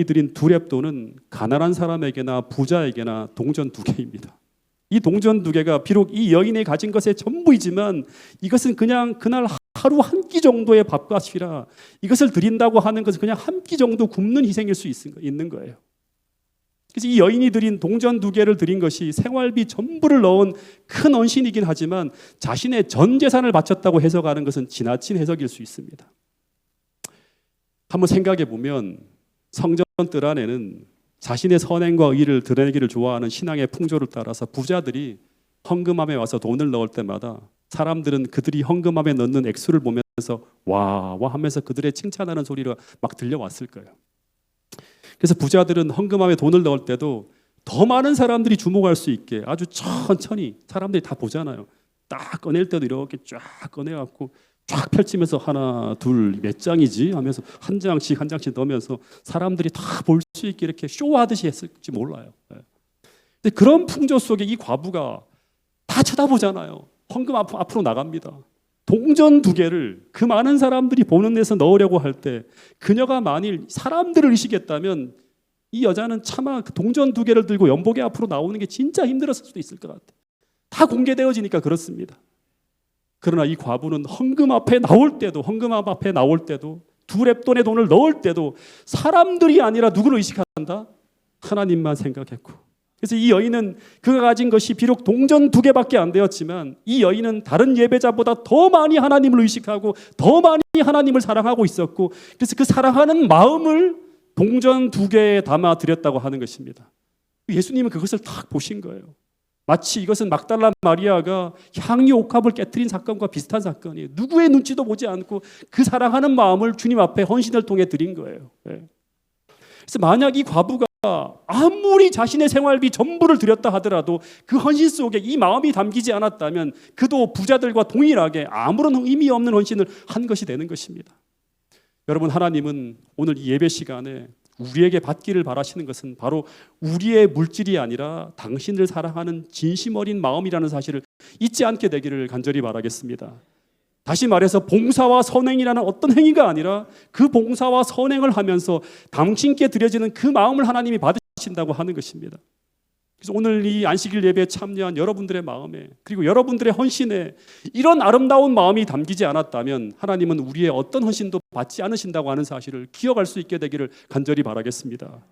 드린 두 렙돈은 가난한 사람에게나 부자에게나 동전 두 개입니다. 이 동전 두 개가 비록 이 여인이 가진 것의 전부이지만 이것은 그냥 그날 하루 한 끼 정도의 밥값이라 이것을 드린다고 하는 것은 그냥 한 끼 정도 굶는 희생일 수 있는 거예요. 그래서 이 여인이 드린 동전 두 개를 드린 것이 생활비 전부를 넣은 큰 헌신이긴 하지만 자신의 전 재산을 바쳤다고 해석하는 것은 지나친 해석일 수 있습니다. 한번 생각해 보면 성전 뜰 안에는 자신의 선행과 의를 드러내기를 좋아하는 신앙의 풍조를 따라서 부자들이 헌금함에 와서 돈을 넣을 때마다 사람들은 그들이 헌금함에 넣는 액수를 보면서 와 하면서 그들의 칭찬하는 소리가 막 들려왔을 거예요. 그래서 부자들은 헌금함에 돈을 넣을 때도 더 많은 사람들이 주목할 수 있게 아주 천천히 사람들이 다 보잖아요. 딱 꺼낼 때도 이렇게 쫙 꺼내갖고 쫙 펼치면서 하나 둘 몇 장이지 하면서 한 장씩 넣으면서 사람들이 다 볼 수 있게 이렇게 쇼하듯이 했을지 몰라요. 근데 그런 풍조 속에 이 과부가 다 쳐다보잖아요. 헌금 앞으로 나갑니다. 동전 두 개를 그 많은 사람들이 보는 데서 넣으려고 할 때 그녀가 만일 사람들을 의식했다면 이 여자는 차마 그 동전 두 개를 들고 연복의 앞으로 나오는 게 진짜 힘들었을 수도 있을 것 같아요. 다 공개되어지니까 그렇습니다. 그러나 이 과부는 헌금 앞에 나올 때도 두 렙돈의 돈을 넣을 때도 사람들이 아니라 누구를 의식한다? 하나님만 생각했고, 그래서 이 여인은 그가 가진 것이 비록 동전 두 개밖에 안 되었지만 이 여인은 다른 예배자보다 더 많이 하나님을 의식하고 더 많이 하나님을 사랑하고 있었고, 그래서 그 사랑하는 마음을 동전 두 개에 담아 드렸다고 하는 것입니다. 예수님은 그것을 딱 보신 거예요. 마치 이것은 막달라 마리아가 향유 옥합을 깨트린 사건과 비슷한 사건이에요. 누구의 눈치도 보지 않고 그 사랑하는 마음을 주님 앞에 헌신을 통해 드린 거예요. 그래서 만약 이 과부가 아무리 자신의 생활비 전부를 드렸다 하더라도 그 헌신 속에 이 마음이 담기지 않았다면 그도 부자들과 동일하게 아무런 의미 없는 헌신을 한 것이 되는 것입니다. 여러분, 하나님은 오늘 이 예배 시간에 우리에게 받기를 바라시는 것은 바로 우리의 물질이 아니라 당신을 사랑하는 진심 어린 마음이라는 사실을 잊지 않게 되기를 간절히 바라겠습니다. 다시 말해서 봉사와 선행이라는 어떤 행위가 아니라 그 봉사와 선행을 하면서 당신께 드려지는 그 마음을 하나님이 받으신다고 하는 것입니다. 그래서 오늘 이 안식일 예배에 참여한 여러분들의 마음에, 그리고 여러분들의 헌신에 이런 아름다운 마음이 담기지 않았다면 하나님은 우리의 어떤 헌신도 받지 않으신다고 하는 사실을 기억할 수 있게 되기를 간절히 바라겠습니다.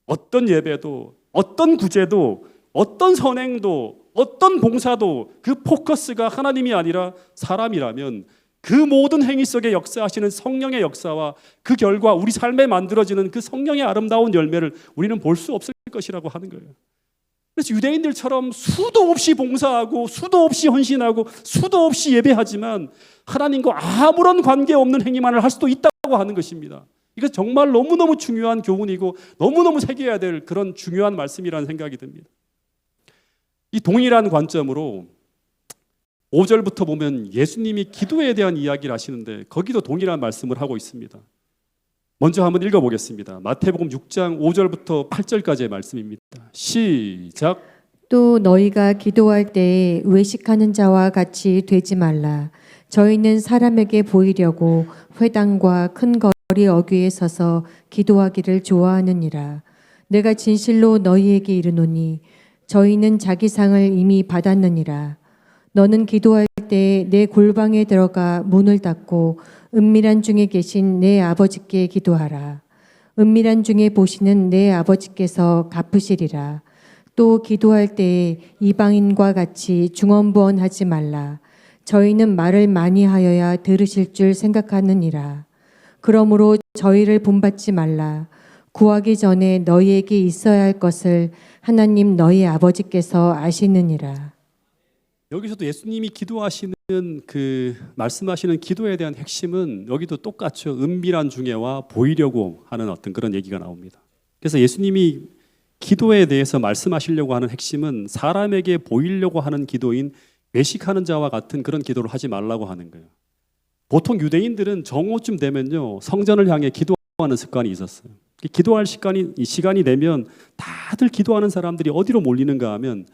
어떤 예배도, 어떤 구제도, 어떤 선행도, 어떤 봉사도 그 포커스가 하나님이 아니라 사람이라면 그 모든 행위 속에 역사하시는 성령의 역사와 그 결과 우리 삶에 만들어지는 그 성령의 아름다운 열매를 우리는 볼 수 없을 것이라고 하는 거예요. 그래서 유대인들처럼 수도 없이 봉사하고 수도 없이 헌신하고 수도 없이 예배하지만 하나님과 아무런 관계없는 행위만을 할 수도 있다고 하는 것입니다. 이거 정말 너무너무 중요한 교훈이고 너무너무 새겨야 될 그런 중요한 말씀이라는 생각이 듭니다. 이 동일한 관점으로 5절부터 보면 예수님이 기도에 대한 이야기를 하시는데 거기도 동일한 말씀을 하고 있습니다. 먼저 한번 읽어보겠습니다. 마태복음 6장 5절부터 8절까지의 말씀입니다. 시작. 또 너희가 기도할 때에 외식하는 자와 같이 되지 말라. 저희는 사람에게 보이려고 회당과 큰 거리 어귀에 서서 기도하기를 좋아하느니라. 내가 진실로 너희에게 이르노니 저희는 자기 상을 이미 받았느니라. 너는 기도할 때 내 골방에 들어가 문을 닫고 은밀한 중에 계신 내 아버지께 기도하라. 은밀한 중에 보시는 내 아버지께서 갚으시리라. 또 기도할 때에 이방인과 같이 중언부언하지 말라. 저희는 말을 많이 하여야 들으실 줄 생각하느니라. 그러므로 저희를 본받지 말라. 구하기 전에 너희에게 있어야 할 것을 하나님 너희 아버지께서 아시느니라. 여기서도 예수님이 기도하시는 말씀하시는 기도에 대한 핵심은 여기도 똑같죠. 은밀한 중에와 보이려고 하는 어떤 그런 얘기가 나옵니다. 그래서 예수님이 기도에 대해서 말씀하시려고 하는 핵심은 사람에게 보이려고 하는 기도인 외식하는 자와 같은 그런 기도를 하지 말라고 하는 거예요. 보통 유대인들은 정오쯤 되면요 성전을 향해 기도하는 습관이 있었어요. 기도할 시간이 되면 다들 기도하는 사람들이 어디로 몰리는가 하면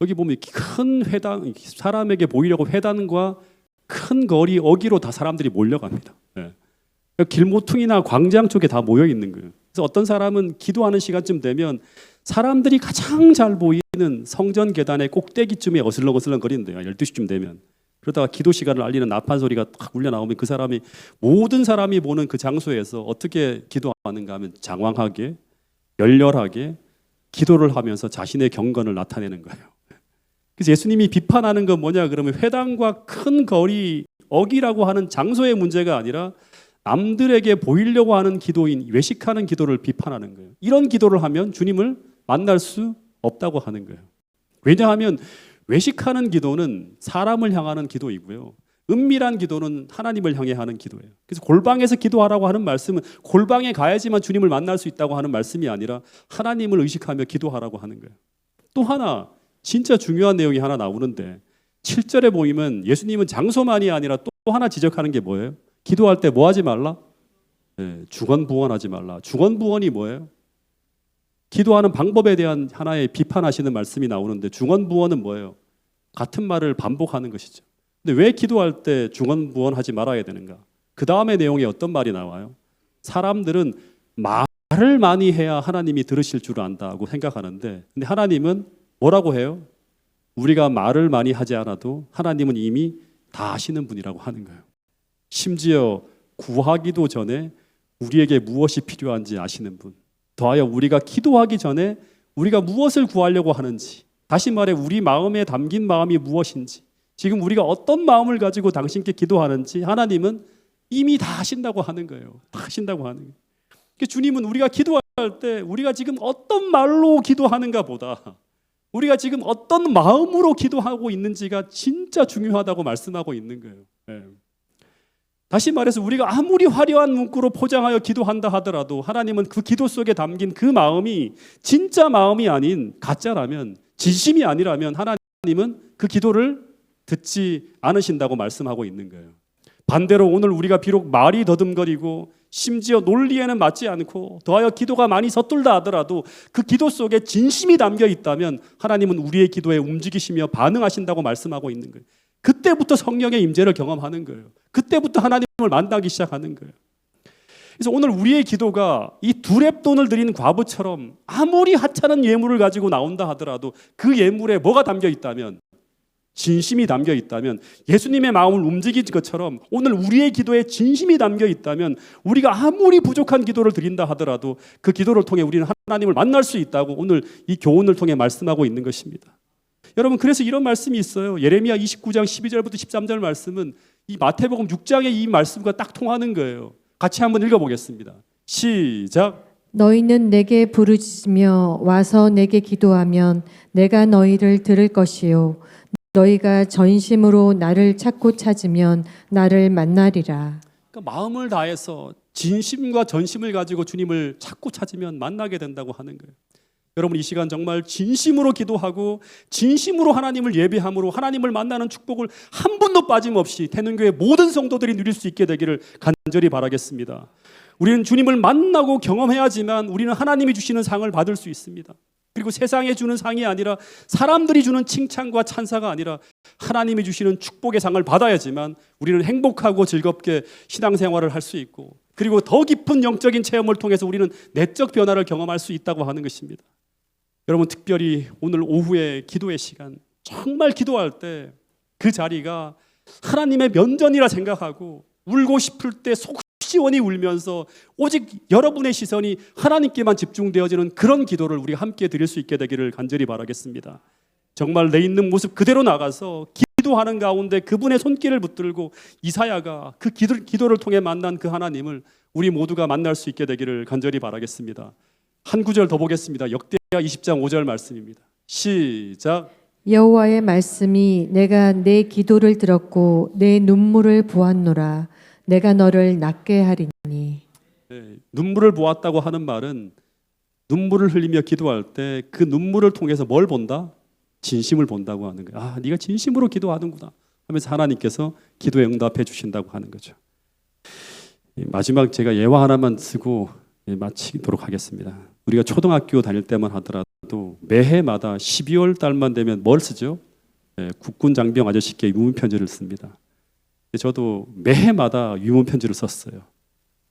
여기 보면 큰 회당, 사람에게 보이려고 회당과 큰 거리 어기로 다 사람들이 몰려갑니다. 예. 길모퉁이나 광장 쪽에 다 모여 있는 거예요. 그래서 어떤 사람은 기도하는 시간쯤 되면 사람들이 가장 잘 보이는 성전 계단의 꼭대기쯤에 어슬렁어슬렁 거리는데요. 12시쯤 되면. 그러다가 기도 시간을 알리는 나팔 소리가 탁 울려 나오면 그 사람이, 모든 사람이 보는 그 장소에서 어떻게 기도하는가 하면 장황하게, 열렬하게 기도를 하면서 자신의 경건을 나타내는 거예요. 그래서 예수님이 비판하는 건 뭐냐 그러면 회당과 큰 거리 어기라고 하는 장소의 문제가 아니라 남들에게 보이려고 하는 기도인, 외식하는 기도를 비판하는 거예요. 이런 기도를 하면 주님을 만날 수 없다고 하는 거예요. 왜냐하면 외식하는 기도는 사람을 향하는 기도이고요, 은밀한 기도는 하나님을 향해 하는 기도예요. 그래서 골방에서 기도하라고 하는 말씀은 골방에 가야지만 주님을 만날 수 있다고 하는 말씀이 아니라 하나님을 의식하며 기도하라고 하는 거예요. 또 하나 진짜 중요한 내용이 하나 나오는데 7절에 보이면 예수님은 장소만이 아니라 또 하나 지적하는 게 뭐예요? 기도할 때 뭐 하지 말라? 네, 주건부원하지 말라. 주건부원이 뭐예요? 기도하는 방법에 대한 하나의 비판하시는 말씀이 나오는데 중언부언은 뭐예요? 같은 말을 반복하는 것이죠. 근데 왜 기도할 때 중언부언하지 말아야 되는가? 그 다음의 내용에 어떤 말이 나와요? 사람들은 말을 많이 해야 하나님이 들으실 줄 안다고 생각하는데, 근데 하나님은 뭐라고 해요? 우리가 말을 많이 하지 않아도 하나님은 이미 다 아시는 분이라고 하는 거예요. 심지어 구하기도 전에 우리에게 무엇이 필요한지 아시는 분, 더하여 우리가 기도하기 전에 우리가 무엇을 구하려고 하는지, 다시 말해 우리 마음에 담긴 마음이 무엇인지, 지금 우리가 어떤 마음을 가지고 당신께 기도하는지 하나님은 이미 다 하신다고 하는 거예요. 다 하신다고 하는 거예요. 그러니까 주님은 우리가 기도할 때 우리가 지금 어떤 말로 기도하는가 보다 우리가 지금 어떤 마음으로 기도하고 있는지가 진짜 중요하다고 말씀하고 있는 거예요. 네. 다시 말해서 우리가 아무리 화려한 문구로 포장하여 기도한다 하더라도 하나님은 그 기도 속에 담긴 그 마음이 진짜 마음이 아닌 가짜라면, 진심이 아니라면 하나님은 그 기도를 듣지 않으신다고 말씀하고 있는 거예요. 반대로 오늘 우리가 비록 말이 더듬거리고 심지어 논리에는 맞지 않고 더하여 기도가 많이 서툴다 하더라도 그 기도 속에 진심이 담겨 있다면 하나님은 우리의 기도에 움직이시며 반응하신다고 말씀하고 있는 거예요. 그때부터 성령의 임재를 경험하는 거예요. 그때부터 하나님을 만나기 시작하는 거예요. 그래서 오늘 우리의 기도가 이 두렙돈을 드린 과부처럼 아무리 하찮은 예물을 가지고 나온다 하더라도 그 예물에 뭐가 담겨 있다면, 진심이 담겨 있다면, 예수님의 마음을 움직인 것처럼 오늘 우리의 기도에 진심이 담겨 있다면 우리가 아무리 부족한 기도를 드린다 하더라도 그 기도를 통해 우리는 하나님을 만날 수 있다고 오늘 이 교훈을 통해 말씀하고 있는 것입니다. 여러분, 그래서 이런 말씀이 있어요. 예레미야 29장 12절부터 13절 말씀은 이 마태복음 6장의 이 말씀과 딱 통하는 거예요. 같이 한번 읽어보겠습니다. 시작. 너희는 내게 부르짖으며 와서 내게 기도하면 내가 너희를 들을 것이요 너희가 전심으로 나를 찾고 찾으면 나를 만나리라. 그러니까 마음을 다해서 진심과 전심을 가지고 주님을 찾고 찾으면 만나게 된다고 하는 거예요. 여러분, 이 시간 정말 진심으로 기도하고 진심으로 하나님을 예배함으로 하나님을 만나는 축복을 한 분도 빠짐없이 태능교회 모든 성도들이 누릴 수 있게 되기를 간절히 바라겠습니다. 우리는 주님을 만나고 경험해야지만 우리는 하나님이 주시는 상을 받을 수 있습니다. 그리고 세상에 주는 상이 아니라, 사람들이 주는 칭찬과 찬사가 아니라 하나님이 주시는 축복의 상을 받아야지만 우리는 행복하고 즐겁게 신앙생활을 할 수 있고, 그리고 더 깊은 영적인 체험을 통해서 우리는 내적 변화를 경험할 수 있다고 하는 것입니다. 여러분, 특별히 오늘 오후에 기도의 시간, 정말 기도할 때 그 자리가 하나님의 면전이라 생각하고 울고 싶을 때 속 시원히 울면서 오직 여러분의 시선이 하나님께만 집중되어지는 그런 기도를 우리가 함께 드릴 수 있게 되기를 간절히 바라겠습니다. 정말 내 있는 모습 그대로 나가서 기도하는 가운데 그분의 손길을 붙들고 이사야가 그 기도를 통해 만난 그 하나님을 우리 모두가 만날 수 있게 되기를 간절히 바라겠습니다. 한 구절 더 보겠습니다. 역대하 20장 5절 말씀입니다. 시작. 여호와의 말씀이 내가 내 기도를 들었고 내 눈물을 보았노라. 내가 너를 낫게 하리니. 네, 눈물을 보았다고 하는 말은 눈물을 흘리며 기도할 때 그 눈물을 통해서 뭘 본다? 진심을 본다고 하는 거예요. 아, 네가 진심으로 기도하는구나 하면서 하나님께서 기도에 응답해 주신다고 하는 거죠. 마지막 제가 예화 하나만 쓰고 마치도록 하겠습니다. 우리가 초등학교 다닐 때만 하더라도 또 매해마다 12월 달만 되면 뭘 쓰죠? 국군 장병 아저씨께 유문 편지를 씁니다. 저도 매해마다 유문 편지를 썼어요.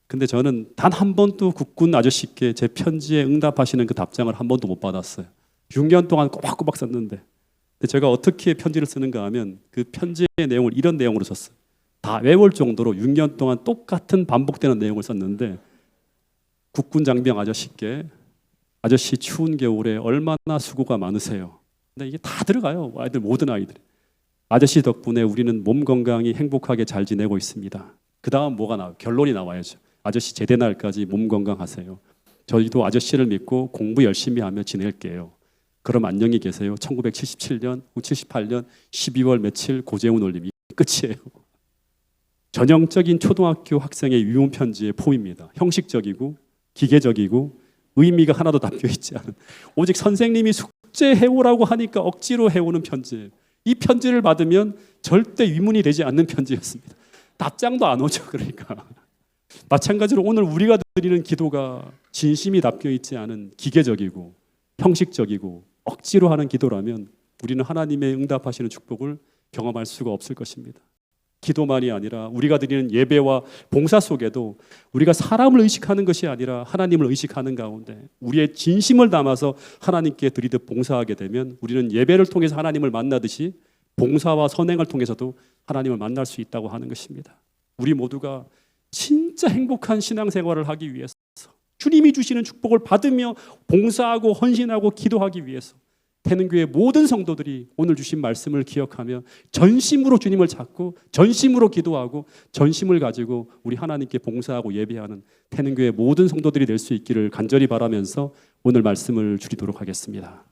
근데 저는 단 한 번도 국군 아저씨께 제 편지에 응답하시는 그 답장을 한 번도 못 받았어요. 6년 동안 꼬박꼬박 썼는데. 근데 제가 어떻게 편지를 쓰는가 하면 그 편지의 내용을 이런 내용으로 썼어요. 다 외울 정도로 6년 동안 똑같은 반복되는 내용을 썼는데, 국군 장병 아저씨께 아저씨 추운 겨울에 얼마나 수고가 많으세요. 근데 이게 다 들어가요. 아이들, 모든 아이들이. 아저씨 덕분에 우리는 몸 건강히 행복하게 잘 지내고 있습니다. 그 다음 뭐가 나와요? 결론이 나와야죠. 아저씨 제대 날까지 몸 건강하세요. 저희도 아저씨를 믿고 공부 열심히 하며 지낼게요. 그럼 안녕히 계세요. 1977년, 78년 12월 며칠 고재훈 올림이 끝이에요. 전형적인 초등학교 학생의 유문 편지의 폼입니다. 형식적이고 기계적이고 의미가 하나도 담겨 있지 않은, 오직 선생님이 숙제 해오라고 하니까 억지로 해오는 편지예요. 이 편지를 받으면 절대 위문이 되지 않는 편지였습니다. 답장도 안 오죠. 그러니까 마찬가지로 오늘 우리가 드리는 기도가 진심이 담겨 있지 않은 기계적이고 형식적이고 억지로 하는 기도라면 우리는 하나님의 응답하시는 축복을 경험할 수가 없을 것입니다. 기도만이 아니라 우리가 드리는 예배와 봉사 속에도 우리가 사람을 의식하는 것이 아니라 하나님을 의식하는 가운데 우리의 진심을 담아서 하나님께 드리듯 봉사하게 되면 우리는 예배를 통해서 하나님을 만나듯이 봉사와 선행을 통해서도 하나님을 만날 수 있다고 하는 것입니다. 우리 모두가 진짜 행복한 신앙생활을 하기 위해서, 주님이 주시는 축복을 받으며 봉사하고 헌신하고 기도하기 위해서 태능교회 모든 성도들이 오늘 주신 말씀을 기억하며 전심으로 주님을 찾고 전심으로 기도하고 전심을 가지고 우리 하나님께 봉사하고 예배하는 태능교회 모든 성도들이 될 수 있기를 간절히 바라면서 오늘 말씀을 줄이도록 하겠습니다.